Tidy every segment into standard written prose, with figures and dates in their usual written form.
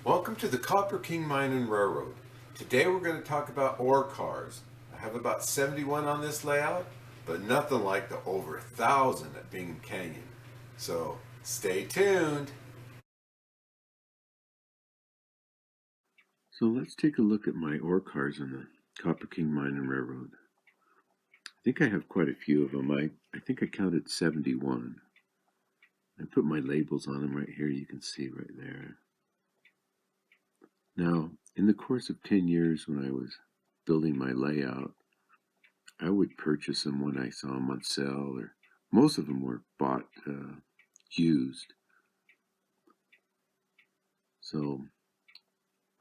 Welcome to the Copper King Mine and Railroad. Today we're going to talk about ore cars. I have about 71 on this layout, but nothing like the over 1,000 at Bingham Canyon. So stay tuned. So let's take a look at my ore cars on the Copper King Mine and Railroad. I think I have quite a few of them. I think I counted 71. I put my labels on them right here, you can see right there. Now, in the course of 10 years when I was building my layout, I would purchase them when I saw them on sale, or most of them were bought used. So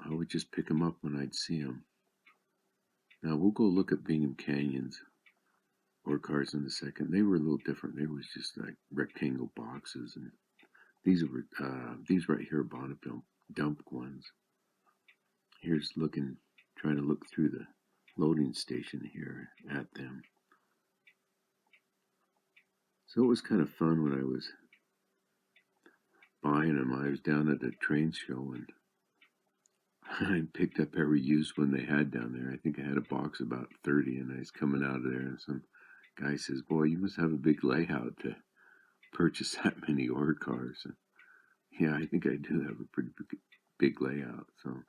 I would just pick them up when I'd see them. Now we'll go look at Bingham Canyon's ore cars in a second. They were a little different. They was just like rectangle boxes, and these right here are Bonneville dump ones. Here's trying to look through the loading station here at them. So it was kind of fun when I was buying them. I was down at a train show and I picked up every used one they had down there. I think I had a box of about 30, and I was coming out of there and some guy says, "Boy, you must have a big layout to purchase that many ore cars." And yeah, I think I do have a pretty big layout, so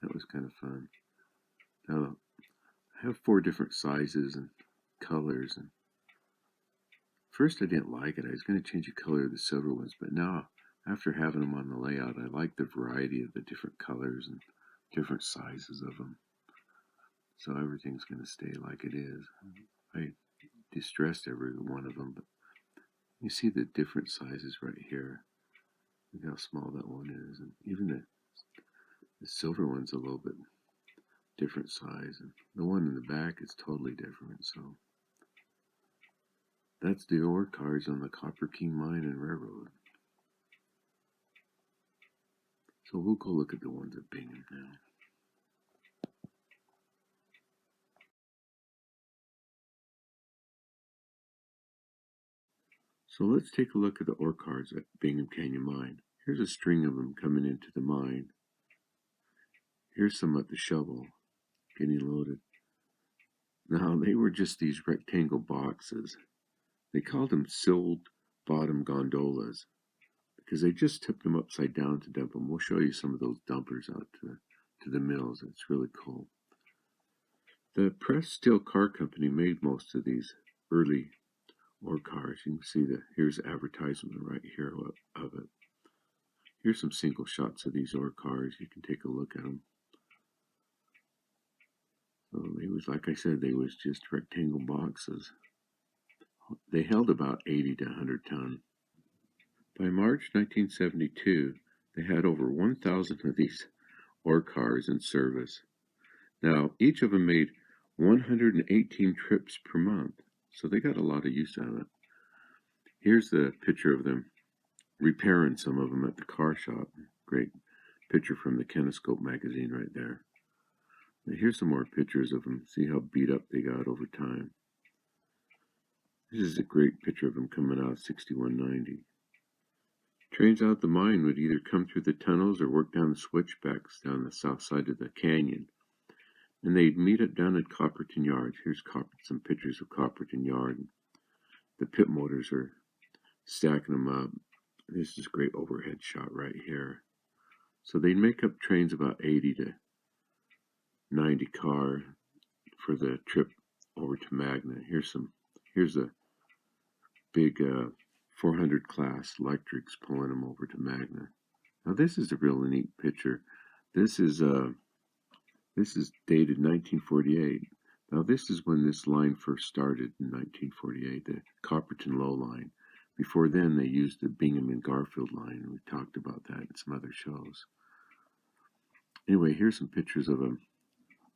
that was kind of fun. Now, I have 4 different sizes and colors, and first I didn't like it. I was going to change the color of the silver ones, but now, after having them on the layout, I like the variety of the different colors and different sizes of them. So everything's going to stay like it is. I distressed every one of them, but you see the different sizes right here. Look how small that one is, and even the silver one's a little bit different size, and the one in the back is totally different. So that's the ore cars on the Copper King Mine and Railroad. So we'll go look at the ones at Bingham now. So let's take a look at the ore cars at Bingham Canyon Mine. Here's a string of them coming into the mine. Here's some at the shovel getting loaded. Now, they were just these rectangle boxes. They called them silled bottom gondolas because they just tipped them upside down to dump them. We'll show you some of those dumpers out to the mills. It's really cool. The Pressed Steel Car Company made most of these early ore cars. You can see that here's the advertisement right here of it. Here's some single shots of these ore cars. You can take a look at them. So they was, like I said, they was just rectangle boxes. They held about 80 to 100 ton. By March 1972, they had over 1,000 of these ore cars in service. Now, each of them made 118 trips per month, so they got a lot of use out of it. Here's the picture of them repairing some of them at the car shop. Great picture from the Kennecott magazine right there. Now here's some more pictures of them. See how beat up they got over time. This is a great picture of them coming out of 6190. Trains out the mine would either come through the tunnels or work down the switchbacks down the south side of the canyon. And they'd meet up down at Copperton Yard. Here's some pictures of Copperton Yard. The pit motors are stacking them up. This is a great overhead shot right here. So they'd make up trains about 80 to 90 car for the trip over to Magna. Here's a big 400 class electrics pulling them over to Magna. Now this is a really neat picture. This is dated 1948. Now this is when this line first started in 1948, the Copperton Low line. Before then, they used the Bingham and Garfield line, and we talked about that in some other shows. Anyway, here's some pictures of them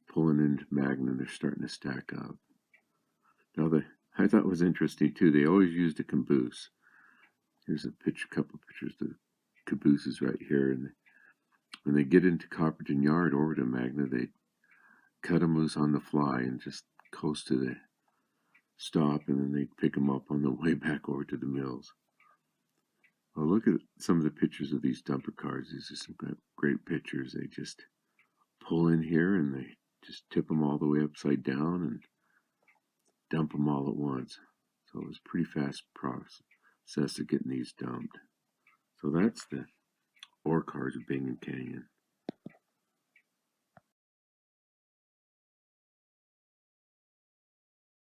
pulling into Magna, and they're starting to stack up. Now, I thought it was interesting, too. They always used a caboose. Here's a couple of pictures of the cabooses right here. And when they get into Copperton Yard over to Magna, they cut them loose on the fly and just coast to the stop, and then they'd pick them up on the way back over to the mills. Well, look at some of the pictures of these dumper cars. These are some great pictures. They just pull in here and they just tip them all the way upside down and dump them all at once. So it was a pretty fast process of getting these dumped. So that's the ore cars of Bingham Canyon.